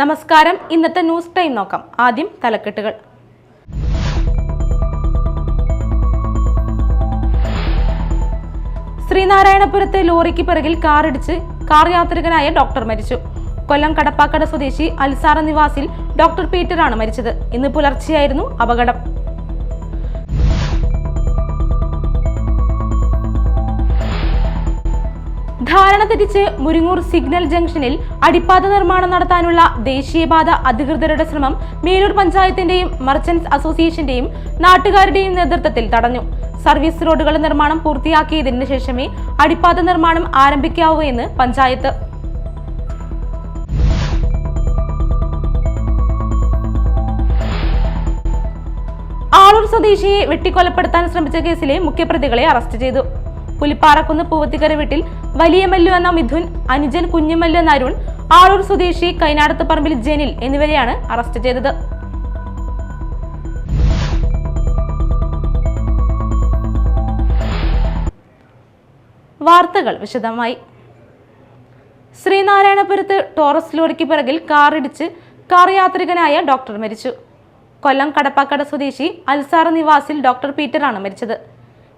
നമസ്കാരം. ഇന്നത്തെ news time നോക്കാം. ആദ്യം തലക്കെട്ടുകൾ. ശ്രീനാരായണപുരത്തെ ലോറിക്ക് പിറകിൽ കാറിടിച്ച് കാർ യാത്രികനായ ഡോക്ടർ മരിച്ചു. കൊല്ലം കടപ്പാക്കട സ്വദേശി അൽസാറ നിവാസിൽ ഡോക്ടർ പീറ്ററാണ് മരിച്ചത്. ഇന്ന് പുലർച്ചെയായിരുന്നു അപകടം. ധാരണ തെറ്റിച്ച് മുരിങ്ങൂർ സിഗ്നൽ ജംഗ്ഷനിൽ അടിപ്പാത നിർമ്മാണം നടത്താനുള്ള ദേശീയപാത അധികൃതരുടെ ശ്രമം മേലൂർ പഞ്ചായത്തിന്റെയും മർച്ചന്റ്സ് അസോസിയേഷന്റെയും നാട്ടുകാരുടെയും നേതൃത്വത്തിൽ തടഞ്ഞു. സർവീസ് റോഡുകളുടെ നിർമ്മാണം പൂർത്തിയാക്കിയതിനു ശേഷമേ അടിപ്പാത നിർമ്മാണം ആരംഭിക്കാവൂ എന്ന് പഞ്ചായത്ത്. ആളൂർ സ്വദേശിയെ വെട്ടിക്കൊലപ്പെടുത്താൻ ശ്രമിച്ച കേസിലെ മുഖ്യപ്രതികളെ അറസ്റ്റ് ചെയ്തു. പുലിപ്പാറക്കുന്ന് പൂവത്തിക്കര വീട്ടിൽ വലിയ മല്ലു എന്ന മിഥുൻ, അനുജൻ കുഞ്ഞുമല്ലു എന്ന അരുൺ, ആളൂർ സ്വദേശി കൈനാടത്ത് പറമ്പിൽ ജനിൽ എന്നിവരെയാണ് അറസ്റ്റ് ചെയ്തത്. വാർത്തകൾ വിശദമായി. ശ്രീനാരായണപുരത്ത് ടോറസ് ലോറിക്ക് പിറകിൽ കാറിടിച്ച് കാർ യാത്രികനായ ഡോക്ടർ മരിച്ചു. കൊല്ലം കടപ്പാക്കട സ്വദേശി അൽസാറ നിവാസിൽ ഡോക്ടർ പീറ്ററാണ് മരിച്ചത്.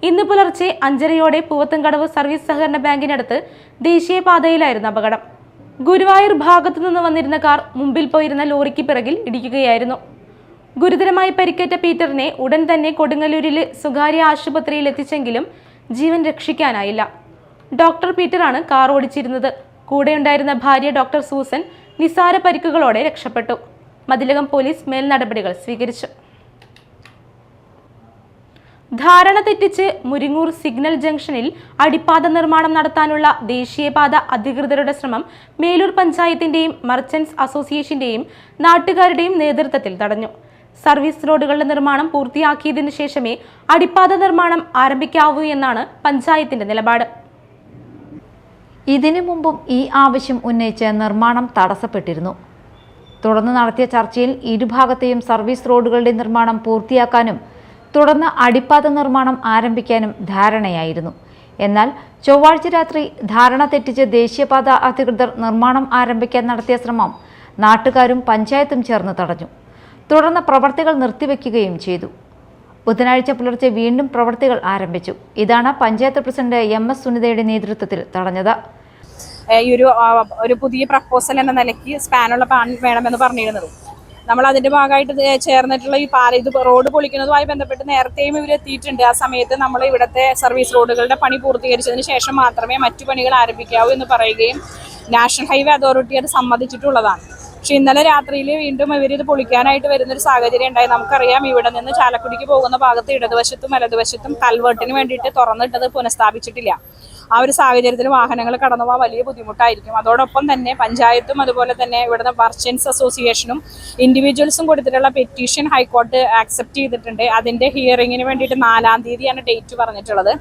ഇന്ന് പുലർച്ചെ 5:30 പൂവത്തുംകടവ് സർവീസ് സഹകരണ ബാങ്കിനടുത്ത് ദേശീയപാതയിലായിരുന്നു അപകടം. ഗുരുവായൂർ ഭാഗത്തു നിന്ന് വന്നിരുന്ന കാർ മുമ്പിൽ പോയിരുന്ന ലോറിക്ക് പിറകിൽ ഇടിക്കുകയായിരുന്നു. ഗുരുതരമായി പരിക്കേറ്റ പീറ്ററിനെ ഉടൻ തന്നെ കൊടുങ്ങല്ലൂരിലെ സ്വകാര്യ ആശുപത്രിയിൽ എത്തിച്ചെങ്കിലും ജീവൻ രക്ഷിക്കാനായില്ല. ഡോക്ടർ പീറ്ററാണ് കാർ ഓടിച്ചിരുന്നത്. കൂടെയുണ്ടായിരുന്ന ഭാര്യ ഡോക്ടർ സൂസൻ നിസാര പരിക്കുകളോടെ രക്ഷപ്പെട്ടു. മതിലകം പോലീസ് മേൽ നടപടികൾ സ്വീകരിച്ചു. ധാരണ തെറ്റിച്ച് മുരിങ്ങൂർ സിഗ്നൽ ജംഗ്ഷനിൽ അടിപ്പാത നിർമ്മാണം നടത്താനുള്ള ദേശീയപാത അധികൃതരുടെ ശ്രമം മേലൂർ പഞ്ചായത്തിന്റെയും മർച്ചന്റ്സ് അസോസിയേഷന്റെയും നാട്ടുകാരുടെയും നേതൃത്വത്തിൽ തടഞ്ഞു. സർവീസ് റോഡുകളുടെ നിർമ്മാണം പൂർത്തിയാക്കിയതിനു ശേഷമേ അടിപ്പാത നിർമ്മാണം ആരംഭിക്കാവൂ എന്നാണ് പഞ്ചായത്തിന്റെ നിലപാട്. ഇതിനു മുമ്പും ഈ ആവശ്യം ഉന്നയിച്ച് നിർമ്മാണം തടസ്സപ്പെട്ടിരുന്നു. തുടർന്ന് നടത്തിയ ചർച്ചയിൽ ഇരുഭാഗത്തെയും സർവീസ് റോഡുകളുടെ നിർമ്മാണം പൂർത്തിയാക്കാനും തുടർന്ന് അടിപ്പാത നിർമ്മാണം ആരംഭിക്കാനും ധാരണയായിരുന്നു. എന്നാൽ ചൊവ്വാഴ്ച രാത്രി ധാരണ തെറ്റിച്ച് ദേശീയപാത അധികൃതർ നിർമ്മാണം ആരംഭിക്കാൻ നടത്തിയ ശ്രമം നാട്ടുകാരും പഞ്ചായത്തും ചേർന്ന് തടഞ്ഞു. തുടർന്ന് പ്രവർത്തികൾ നിർത്തിവെക്കുകയും ചെയ്തു. ബുധനാഴ്ച പുലർച്ചെ വീണ്ടും പ്രവർത്തികൾ ആരംഭിച്ചു. ഇതാണ് പഞ്ചായത്ത് പ്രസിഡന്റ് MS സുനിതയുടെ നേതൃത്വത്തിൽ തടഞ്ഞത്. ഒരു പുതിയ പ്രപ്പോസൽ എന്ന നിലയ്ക്ക് സ്പാനുള്ള പാൻ വേണമെന്ന് പറഞ്ഞിരുന്നത്. നമ്മൾ അതിന്റെ ഭാഗമായിട്ട് ചേർന്നിട്ടുള്ള ഈ ഇത് റോഡ് പൊളിക്കുന്നതുമായി ബന്ധപ്പെട്ട് നേരത്തെയും ഇവർ എത്തിയിട്ടുണ്ട്. ആ സമയത്ത് നമ്മൾ ഇവിടുത്തെ സർവീസ് റോഡുകളുടെ പണി പൂർത്തീകരിച്ചതിന് ശേഷം മാത്രമേ മറ്റു പണികൾ ആരംഭിക്കാവൂ എന്ന് പറയുകയും നാഷണൽ ഹൈവേ അതോറിറ്റി അത് സമ്മതിച്ചിട്ടുള്ളതാണ്. പക്ഷെ ഇന്നലെ രാത്രിയിൽ വീണ്ടും ഇവരിത് പൊളിക്കാനായിട്ട് വരുന്നൊരു സാഹചര്യം ഉണ്ടായി. നമുക്കറിയാം, ഇവിടെ നിന്ന് ചാലക്കുടിക്ക് പോകുന്ന ഭാഗത്ത് ഇടതുവശത്തും വലതുവശത്തും കൽവേർട്ടിന് വേണ്ടിയിട്ട് തുറന്നിട്ടത് പുനഃസ്ഥാപിച്ചിട്ടില്ല. ആ ഒരു സാഹചര്യത്തിൽ വാഹനങ്ങൾ കടന്നു പോകാൻ വലിയ ബുദ്ധിമുട്ടായിരിക്കും. അതോടൊപ്പം തന്നെ പഞ്ചായത്തും അതുപോലെ തന്നെ ഇവിടുത്തെ മർച്ചന്റ്സ് അസോസിയേഷനും ഇൻഡിവിജ്വൽസും കൊടുത്തിട്ടുള്ള പെറ്റീഷൻ ഹൈക്കോടതി ആക്സെപ്റ്റ് ചെയ്തിട്ടുണ്ട്. അതിന്റെ ഹിയറിങ്ങിന് വേണ്ടിയിട്ട് 4-ാം തീയതിയാണ് ഡേറ്റ് പറഞ്ഞിട്ടുള്ളത്.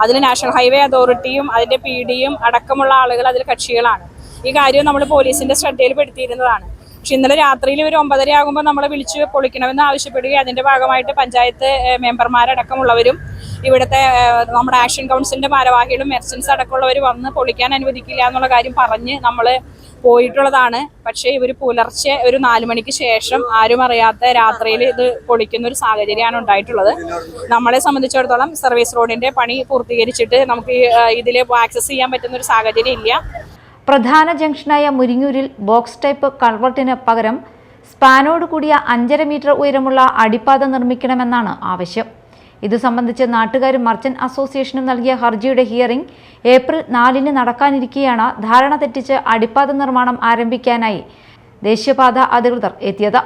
അതിൽ നാഷണൽ ഹൈവേ അതോറിറ്റിയും അതിന്റെ PD-യും അടക്കമുള്ള ആളുകൾ അതിൽ കക്ഷികളാണ്. ഈ കാര്യം നമ്മൾ പോലീസിന്റെ ശ്രദ്ധയിൽപ്പെടുത്തിയിരുന്നതാണ്. പക്ഷെ ഇന്നലെ രാത്രിയിൽ ഒരു 9:30 ആകുമ്പോൾ നമ്മളെ വിളിച്ച് പൊളിക്കണമെന്ന് ആവശ്യപ്പെടുകയും അതിന്റെ ഭാഗമായിട്ട് പഞ്ചായത്ത് മെമ്പർമാരടക്കമുള്ളവരും ഇവിടുത്തെ നമ്മുടെ ആക്ഷൻ കൗൺസിലിന്റെ ഭാരവാഹികളും മെർച്ചന്റ്സ് അടക്കമുള്ളവർ വന്ന് പൊളിക്കാൻ അനുവദിക്കില്ല എന്നുള്ള കാര്യം പറഞ്ഞ് നമ്മൾ പോയിട്ടുള്ളതാണ്. പക്ഷേ ഇവർ പുലർച്ചെ ഒരു 4 മണിക്ക് ശേഷം ആരും അറിയാത്ത രാത്രിയിൽ ഇത് പൊളിക്കുന്ന ഒരു സാഹചര്യമാണ് ഉണ്ടായിട്ടുള്ളത്. നമ്മളെ സംബന്ധിച്ചിടത്തോളം സർവീസ് റോഡിന്റെ പണി പൂർത്തീകരിച്ചിട്ട് നമുക്ക് ഇതിൽ ആക്സസ് ചെയ്യാൻ പറ്റുന്ന ഒരു സാഹചര്യം ഇല്ല. പ്രധാന ജംഗ്ഷനായ മുരിങ്ങൂരിൽ ബോക്സ് ടൈപ്പ് കൾവർട്ടിന് പകരം സ്പാനോട് കൂടിയ 5.5 മീറ്റർ ഉയരമുള്ള അടിപ്പാത നിർമ്മിക്കണമെന്നാണ് ആവശ്യം. ഇതു സംബന്ധിച്ച് നാട്ടുകാരും മർച്ചന്റ് അസോസിയേഷനും നൽകിയ ഹർജിയുടെ ഹിയറിംഗ് ഏപ്രിൽ 4-ന് നടക്കാനിരിക്കെയാണ് ധാരണ തെറ്റിച്ച് അടിപ്പാത നിർമ്മാണം ആരംഭിക്കാനായി ദേശീയപാത അധികൃതർ എത്തിയത്.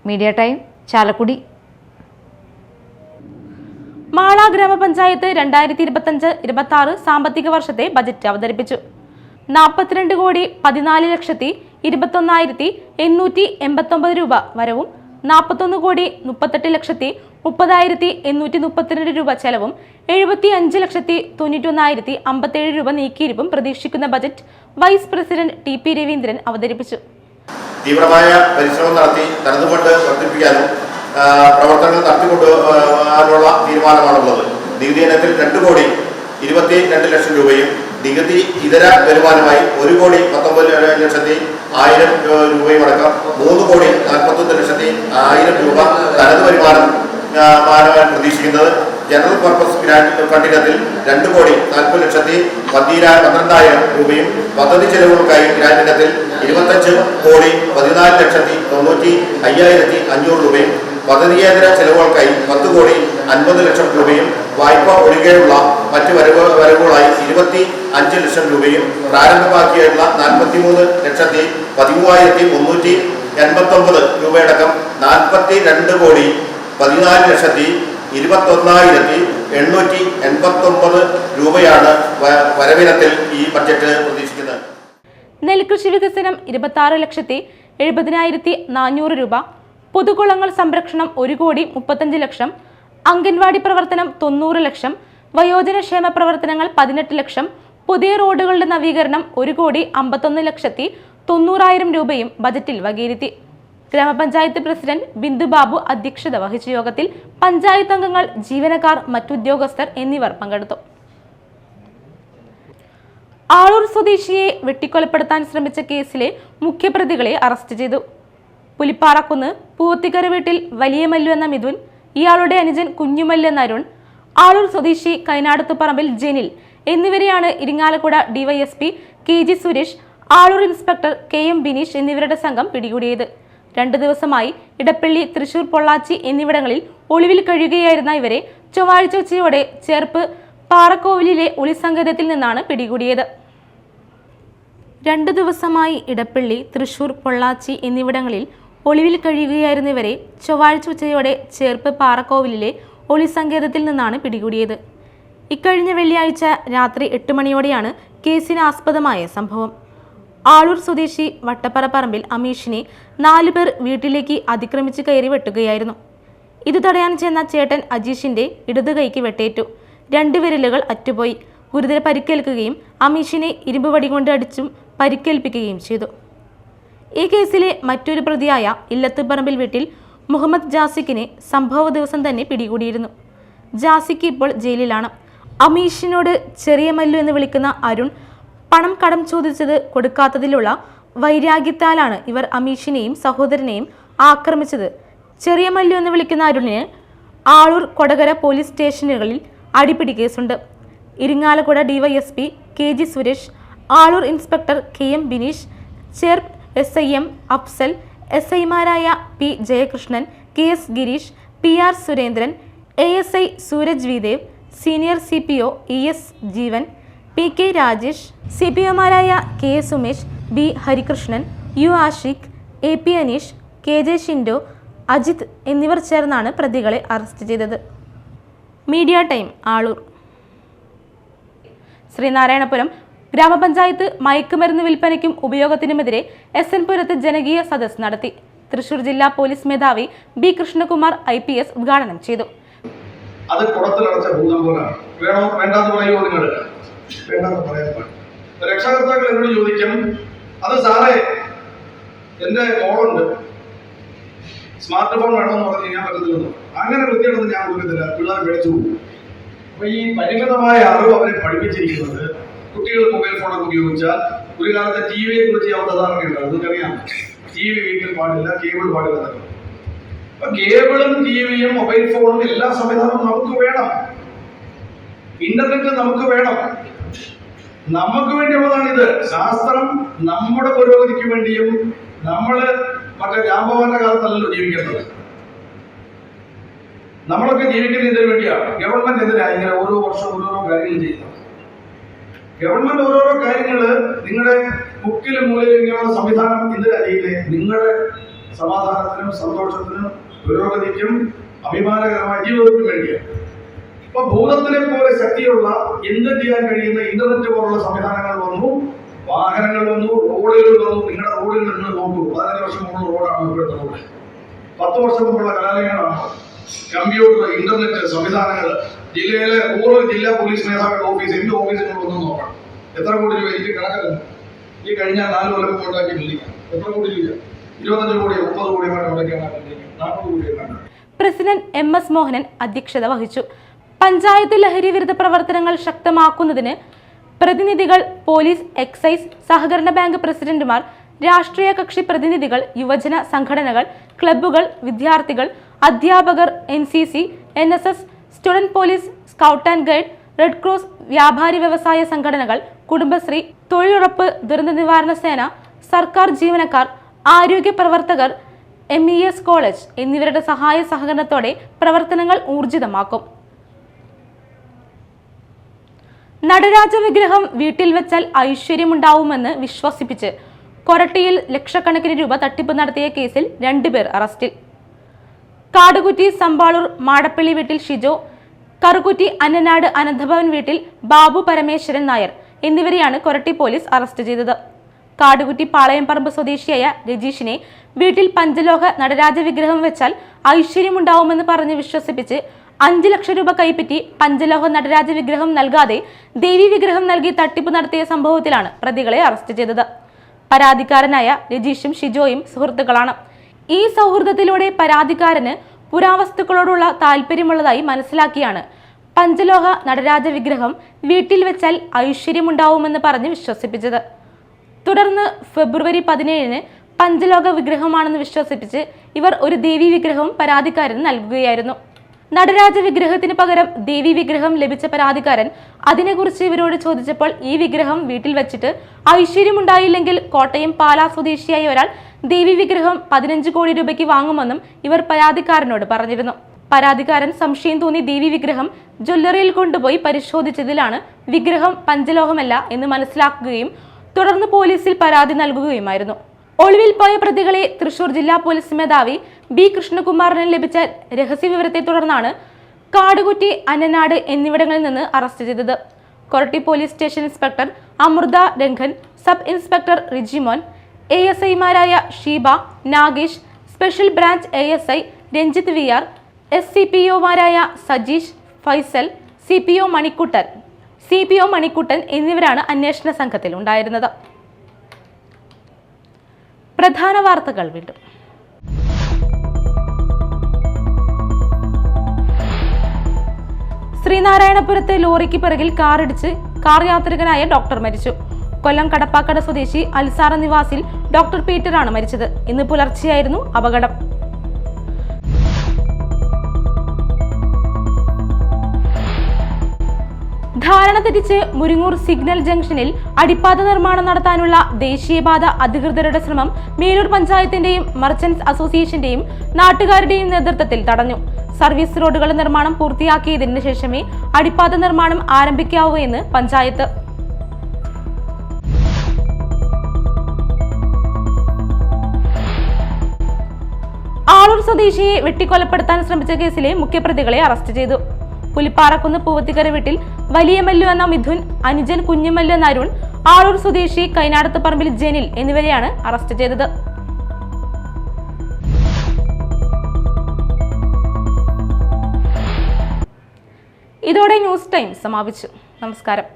Media time, Chalakudy. മാള ഗ്രാമപഞ്ചായത്ത് 2025-26 സാമ്പത്തിക വർഷത്തെ ബജറ്റ് അവതരിപ്പിച്ചു. 42,14,21,889 രൂപ വരവും 41,38,30,30,832 രൂപ ചെലവും 75,91,057 രൂപ നീക്കിയിരിപ്പും പ്രതീക്ഷിക്കുന്ന budget vice president TP Raveendran അവതരിപ്പിച്ചു. തീവ്രമായ പരിശ്രമം നടത്തി തനതുകൊണ്ട് വർദ്ധിപ്പിക്കാനും പ്രവർത്തനങ്ങൾ നടത്തിക്കൊണ്ടുപോകാനുള്ള തീരുമാനമാണുള്ളത്. നികുതി ഇനത്തിൽ 2,22,00,000 രൂപയും നികുതി ഇതര വരുമാനമായി 1,19,00,000 1000 രൂപയും അടക്കം 3,41,1000,000 രൂപ തനത് വരുമാനം പ്രതീക്ഷിക്കുന്നത്. ജനറൽ പർപ്പസ് ഗ്രാന്റ് ഫണ്ടിനത്തിൽ 2,40,12,000 രൂപയും പദ്ധതി ചെലവുകൾക്കായി ഗ്രാന്റ് ഇനത്തിൽ 25,14,95,500 രൂപയും പദ്ധതിയേതര ചെലവുകൾക്കായി 10,50,00,000 രൂപയും വായ്പ ഒഴികെയുള്ള മറ്റ് വരവുകളായി 25,00,000 രൂപയും പ്രാരംഭമാക്കിയായിട്ടുള്ള 43,13,389 രൂപയടക്കം 42,14,21,889 രൂപയാണ് വരവിനത്തിൽ ഈ ബഡ്ജറ്റ് പ്രതീക്ഷിക്കുന്നത്. നെൽകൃഷി വികസനം 26,70,400 രൂപ, പൊതുകുളങ്ങൾ സംരക്ഷണം 1,35,00,000, അംഗൻവാടി പ്രവർത്തനം 90 ലക്ഷം, വയോജനക്ഷേമ പ്രവർത്തനങ്ങൾ 18 ലക്ഷം, പുതിയ റോഡുകളുടെ നവീകരണം 1,51,90,000 രൂപയും ബജറ്റിൽ വകയിരുത്തി. ഗ്രാമപഞ്ചായത്ത് പ്രസിഡന്റ് ബിന്ദു ബാബു അധ്യക്ഷത വഹിച്ച യോഗത്തിൽ പഞ്ചായത്ത് അംഗങ്ങൾ, ജീവനക്കാർ, മറ്റുദ്യോഗസ്ഥർ എന്നിവർ പങ്കെടുത്തു. ആളൂർ സ്വദേശിയെ വെട്ടിക്കൊലപ്പെടുത്താൻ ശ്രമിച്ച കേസിലെ മുഖ്യപ്രതികളെ അറസ്റ്റ് ചെയ്തു. പുലിപ്പാറക്കുന്ന് പൂവത്തിക്കര വീട്ടിൽ വലിയ മല്ലു എന്ന മിഥുൻ, ഇയാളുടെ അനുജൻ കുഞ്ഞുമല്ലു എന്ന അരുൺ, ആളൂർ സ്വദേശി കൈനാടത്തുപറമ്പിൽ ജെനിൽ എന്നിവരെയാണ് Irinjalakuda DYSP KG Suresh, Aloor inspector KM Bineesh എന്നിവരുടെ സംഘം പിടികൂടിയത്. 2 ദിവസമായി ഇടപ്പള്ളി, തൃശൂർ, പൊള്ളാച്ചി എന്നിവിടങ്ങളിൽ ഒളിവിൽ കഴിയുകയായിരുന്ന ഇവരെ ചൊവ്വാഴ്ച ഉച്ചയോടെ ചേർപ്പ് പാറക്കോവിലിലെ ഒളിസങ്കേതത്തിൽ നിന്നാണ് പിടികൂടിയത്. 2 ദിവസമായി ഇടപ്പള്ളി, തൃശൂർ, പൊള്ളാച്ചി എന്നിവിടങ്ങളിൽ ഒളിവിൽ കഴിയുകയായിരുന്ന ഇവരെ ചൊവ്വാഴ്ച ഉച്ചയോടെ ചേർപ്പ് പാറക്കോവിലിലെ ഒളിസങ്കേതത്തിൽ നിന്നാണ് പിടികൂടിയത്. ഇക്കഴിഞ്ഞ വെള്ളിയാഴ്ച രാത്രി 8 മണിയോടെയാണ് കേസിന് ആസ്പദമായ സംഭവം. ആളൂർ സ്വദേശി വട്ടപ്പറ പറമ്പിൽ അമീഷിനെ 4 പേർ വീട്ടിലേക്ക് അതിക്രമിച്ച് കയറി വെട്ടുകയായിരുന്നു. ഇത് തടയാൻ ചെന്ന ചേട്ടൻ അജീഷിന്റെ ഇടതു കൈക്ക് വെട്ടേറ്റു. 2 വിരലുകൾ അറ്റുപോയി. ഗുരുതര പരിക്കേൽക്കുകയും അമീഷിനെ ഇരുമ്പ് വടി കൊണ്ട് അടിച്ചും പരിക്കേൽപ്പിക്കുകയും ചെയ്തു. ഈ കേസിലെ മറ്റൊരു പ്രതിയായ ഇല്ലത്തുപറമ്പിൽ വീട്ടിൽ മുഹമ്മദ് ജാസിക്കിനെ സംഭവ ദിവസം തന്നെ പിടികൂടിയിരുന്നു. ജാസിക്ക് ഇപ്പോൾ ജയിലിലാണ്. അമീഷിനോട് ചെറിയ മല്ലു എന്ന് വിളിക്കുന്ന അരുൺ പണം കടം ചോദിച്ചത് കൊടുക്കാത്തതിലുള്ള വൈരാഗ്യത്താലാണ് ഇവർ അമീഷിനെയും സഹോദരനെയും ആക്രമിച്ചത്. ചെറിയ മല്ലു എന്ന് വിളിക്കുന്ന അരുണിന് ആളൂർ, കൊടകര പോലീസ് സ്റ്റേഷനുകളിൽ അടിപിടി കേസുണ്ട്. Irinjalakuda DYSP KG Suresh, Aloor inspector KM Bineesh, Cherpu SIM Afsal, SIമാരായ P Jayakrishnan, KS Gireesh, PR Surendran, ASI Sooraj Videv, senior CPO ES Jeevan, PK Rajesh, CPOമാരായ K Sumesh, B Harikrishnan, U Ashiq, AP Aneesh, KJ Shindo, Ajith എന്നിവർ ചേർന്നാണ് പ്രതികളെ അറസ്റ്റ് ചെയ്തത്. Media time, Aloor. ശ്രീനാരായണപുരം ഗ്രാമപഞ്ചായത്ത് മയക്കുമരുന്ന് വിൽപ്പനയ്ക്കും ഉപയോഗത്തിനുമെതിരെ SN പുരത്ത് ജനകീയ സദസ് നടത്തി. തൃശൂർ ജില്ലാ പോലീസ് മേധാവി B കൃഷ്ണകുമാർ IPS ഉദ്ഘാടനം ചെയ്തു. അത് കുടത്തിലടച്ച ഭൂതം പോലാണ്. വേണോ വേണ്ടാന്ന് പറയുമോ നിങ്ങൾ? വേണ്ടെന്ന് പറയാൻ രക്ഷകർത്താക്കൾ എന്നോട് ചോദിക്കും, അത് സാറേ എൻ്റെ മോളുണ്ട്, സ്മാർട്ട് ഫോൺ വേണമെന്ന് പറഞ്ഞ് ഞാൻ പറ്റത്തില്ലെന്ന്. അങ്ങനെ വൃത്തിയാണെന്ന് ഞാൻ കൊടുക്കത്തില്ല, പിള്ളേർ പേടിച്ചു പോകും. അപ്പൊ ഈ പരിമിതമായ അറിവ് അവരെ പഠിപ്പിച്ചിരിക്കുന്നത് കുട്ടികൾ മൊബൈൽ ഫോണൊക്കെ ഉപയോഗിച്ചാൽ ഒരു കാലത്തെ TV കുറിച്ച് അവർ ധാരണയുണ്ട്. അതൊക്കെറിയാം, TV വീട്ടിൽ പാടില്ല, കേബിൾ പാടില്ല എന്നൊക്കെ. അപ്പൊ കേബിളും TVയും മൊബൈൽ ഫോണും എല്ലാ സംവിധാനവും നമുക്ക് വേണം. ഇന്റർനെറ്റ് നമുക്ക് വേണം. നമുക്ക് വേണ്ടിയുള്ളതാണിത്. ശാസ്ത്രം നമ്മുടെ പുരോഗതിക്ക് വേണ്ടിയും നമ്മള് മറ്റേ ജാമ്പവാന്റെ കാലത്തല്ലല്ലോ ജീവിക്കേണ്ടത്. നമ്മളൊക്കെ ജീവിക്കുന്നത് ഇതിനു വേണ്ടിയാണ്. ഗവൺമെന്റ് എന്തിനാ ഇങ്ങനെ ഓരോ വർഷം ഓരോരോ കാര്യങ്ങൾ ചെയ്യുന്നത്? ഗവൺമെന്റ് ഓരോരോ കാര്യങ്ങള് നിങ്ങളുടെ മുക്കിലും മൂലയിലും ഇങ്ങനെയുള്ള സംവിധാനം എന്തിനാ ചെയ്യില്ലേ? നിങ്ങളുടെ സമാധാനത്തിനും സന്തോഷത്തിനും പുരോഗതിക്കും അഭിമാനകരമായ ജീവിതത്തിനും വേണ്ടിയാണ്. ഇപ്പൊ ഭൂതത്തിനെ പോലെ ശക്തിയുള്ള എന്ത് ചെയ്യാൻ കഴിയുന്ന ഇന്റർനെറ്റ് പോലുള്ള സംവിധാനങ്ങൾ വന്നു, വാഹനങ്ങൾ വന്നു, റോഡുകൾ വന്നു. നിങ്ങളുടെ റോഡുകൾ നിന്ന് നോക്കൂ. 15 വർഷം മുമ്പുള്ള റോഡാണ് ഇപ്പോഴത്തെ റോഡ്. 10 വർഷം മുമ്പുള്ള കലാലയങ്ങളാണ്. കമ്പ്യൂട്ടർ, ഇന്റർനെറ്റ് സംവിധാനങ്ങൾ. ജില്ലയിലെ ഓരോ ജില്ലാ പോലീസ് മേധാവിയുടെ ഓഫീസ്, എന്റെ ഓഫീസുകൾ ഒന്നും നോക്കണം. എത്ര കോടി രൂപ എനിക്ക് കണക്കല്ല. ഈ കഴിഞ്ഞ 4 കൊല്ലം ഉണ്ടാക്കി ബിൽഡിംഗ് എത്ര കോടി രൂപ? 25 കോടി 30 കോടി ഉണ്ടാക്കിയാണ് 40 കോടി. പ്രസിഡന്റ് MS മോഹനൻ അധ്യക്ഷത വഹിച്ചു. പഞ്ചായത്ത് ലഹരി വിരുദ്ധ പ്രവർത്തനങ്ങൾ ശക്തമാക്കുന്നതിന് പ്രതിനിധികൾ, പോലീസ്, എക്സൈസ്, സഹകരണ ബാങ്ക് പ്രസിഡന്റുമാർ, രാഷ്ട്രീയ കക്ഷി പ്രതിനിധികൾ, യുവജന സംഘടനകൾ, ക്ലബ്ബുകൾ, വിദ്യാർത്ഥികൾ, അധ്യാപകർ, NCC, NSS, student police, scout and guide, red cross, വ്യാപാരി വ്യവസായ സംഘടനകൾ, കുടുംബശ്രീ, തൊഴിലുറപ്പ്, ദുരന്ത നിവാരണ സേന, സർക്കാർ ജീവനക്കാർ, ആരോഗ്യ പ്രവർത്തകർ, MES കോളേജ് എന്നിവരുടെ സഹായ സഹകരണത്തോടെ പ്രവർത്തനങ്ങൾ ഊർജിതമാക്കും. നടരാജ വിഗ്രഹം വീട്ടിൽ വെച്ചാൽ ഐശ്വര്യമുണ്ടാവുമെന്ന് വിശ്വസിപ്പിച്ച് കൊരട്ടിയിൽ ലക്ഷക്കണക്കിന് രൂപ തട്ടിപ്പ് നടത്തിയ കേസിൽ 2 പേർ അറസ്റ്റിൽ. കാടുകുറ്റി സമ്പാളൂർ മാടപ്പള്ളി വീട്ടിൽ ഷിജോ, കറുകുറ്റി അന്നനാട് അനന്തഭവൻ വീട്ടിൽ ബാബു പരമേശ്വരൻ നായർ എന്നിവരെയാണ് കൊരട്ടി പോലീസ് അറസ്റ്റ് ചെയ്തത്. കാടുകുറ്റി പാളയംപറമ്പ് സ്വദേശിയായ രജീഷിനെ വീട്ടിൽ പഞ്ചലോഹ നടരാജ വിഗ്രഹം വെച്ചാൽ ഐശ്വര്യമുണ്ടാവുമെന്ന് പറഞ്ഞ് വിശ്വസിപ്പിച്ച് 5 ലക്ഷം രൂപ കൈപ്പറ്റി പഞ്ചലോഹ നടരാജ വിഗ്രഹം നൽകാതെ ദേവി വിഗ്രഹം നൽകി തട്ടിപ്പ് നടത്തിയ സംഭവത്തിലാണ് പ്രതികളെ അറസ്റ്റ് ചെയ്തത്. പരാതിക്കാരനായ രജീഷും ഷിജോയും സുഹൃത്തുക്കളാണ്. ഈ സൗഹൃദത്തിലൂടെ പരാതിക്കാരന് പുരാവസ്തുക്കളോടുള്ള താല്പര്യമുള്ളതായി മനസ്സിലാക്കിയാണ് പഞ്ചലോഹ നടരാജ വിഗ്രഹം വീട്ടിൽ വെച്ചാൽ ഐശ്വര്യമുണ്ടാവുമെന്ന് പറഞ്ഞ് വിശ്വസിപ്പിച്ചത്. തുടർന്ന് ഫെബ്രുവരി 17-ന് പഞ്ചലോഹ വിഗ്രഹമാണെന്ന് വിശ്വസിപ്പിച്ച് ഇവർ ഒരു ദേവി വിഗ്രഹവും പരാതിക്കാരന് നൽകുകയായിരുന്നു. നടരാജ വിഗ്രഹത്തിന് പകരം ദേവി വിഗ്രഹം ലഭിച്ച പരാതിക്കാരൻ അതിനെക്കുറിച്ച് ഇവരോട് ചോദിച്ചപ്പോൾ ഈ വിഗ്രഹം വീട്ടിൽ വെച്ചിട്ട് ഐശ്വര്യമുണ്ടായില്ലെങ്കിൽ കോട്ടയം പാലാ സ്വദേശിയായ ഒരാൾ ദേവി വിഗ്രഹം 15 കോടി രൂപയ്ക്ക് വാങ്ങുമെന്നും ഇവർ പരാതിക്കാരനോട് പറഞ്ഞിരുന്നു. പരാതിക്കാരൻ സംശയം തോന്നി ദേവി വിഗ്രഹം ജ്വല്ലറിയിൽ കൊണ്ടുപോയി പരിശോധിച്ചതിലാണ് വിഗ്രഹം പഞ്ചലോഹമല്ല എന്ന് മനസ്സിലാക്കുകയും തുടർന്ന് പോലീസിൽ പരാതി നൽകുകയുമായിരുന്നു. ഒളിവിൽ പോയ പ്രതികളെ തൃശൂർ ജില്ലാ പോലീസ് മേധാവി B. കൃഷ്ണകുമാറിന് ലഭിച്ച രഹസ്യവിവരത്തെ തുടർന്നാണ് കാടുകുറ്റി, അന്നനാട് എന്നിവിടങ്ങളിൽ നിന്ന് അറസ്റ്റ് ചെയ്തത്. Koratty police station inspector Amrutha Rangan, sub inspector Rijimon, ASI-മാരായ Sheeba, Nagesh, special branch ASI Ranjith VR, SCPO-മാരായ സജീഷ്, ഫൈസൽ, CPO മണിക്കുട്ടൻ എന്നിവരാണ് അന്വേഷണ സംഘത്തിൽ ഉണ്ടായിരുന്നത്. പ്രധാന വാർത്തകൾ വീണ്ടും. ശ്രീനാരായണപുരത്ത് ലോറിക്ക് പിറകിൽ കാറിടിച്ച് കാർ യാത്രികനായ ഡോക്ടർ മരിച്ചു. കൊല്ലം കടപ്പാക്കട സ്വദേശി അൽസാറ നിവാസിൽ ഡോക്ടർ പീറ്ററാണ് മരിച്ചത്. ഇന്ന് പുലർച്ചെയായിരുന്നു അപകടം. ധാരണ തെറ്റിച്ച് മുരിങ്ങൂർ സിഗ്നൽ ജംഗ്ഷനിൽ അടിപ്പാത നിർമ്മാണം നടത്താനുള്ള ദേശീയപാത അധികൃതരുടെ ശ്രമം മേലൂർ പഞ്ചായത്തിന്റെയും മർച്ചന്റ്സ് അസോസിയേഷന്റെയും നാട്ടുകാരുടെയും നേതൃത്വത്തിൽ തടഞ്ഞു. സർവീസ് റോഡുകളുടെ നിർമ്മാണം പൂർത്തിയാക്കിയതിനു ശേഷമേ അടിപ്പാത നിർമ്മാണം ആരംഭിക്കാവൂ എന്ന് പഞ്ചായത്ത്. ആളൂർ സ്വദേശിയെ വെട്ടിക്കൊലപ്പെടുത്താൻ ശ്രമിച്ച കേസിലെ മുഖ്യപ്രതികളെ അറസ്റ്റ് ചെയ്തു. പുലിപ്പാറക്കുന്ന് പൂവത്തിക്കര വീട്ടിൽ വലിയമല്ലു എന്ന മിഥുൻ, അനുജൻ കുഞ്ഞുമല്ലു എന്ന അരുൺ, ആളൂർ സ്വദേശി കൈനാടത്ത് പറമ്പിൽ ജനിൽ എന്നിവരെയാണ് അറസ്റ്റ് ചെയ്തത്. ഇതോടെ ന്യൂസ് ടൈം സമാപിച്ചു. നമസ്കാരം.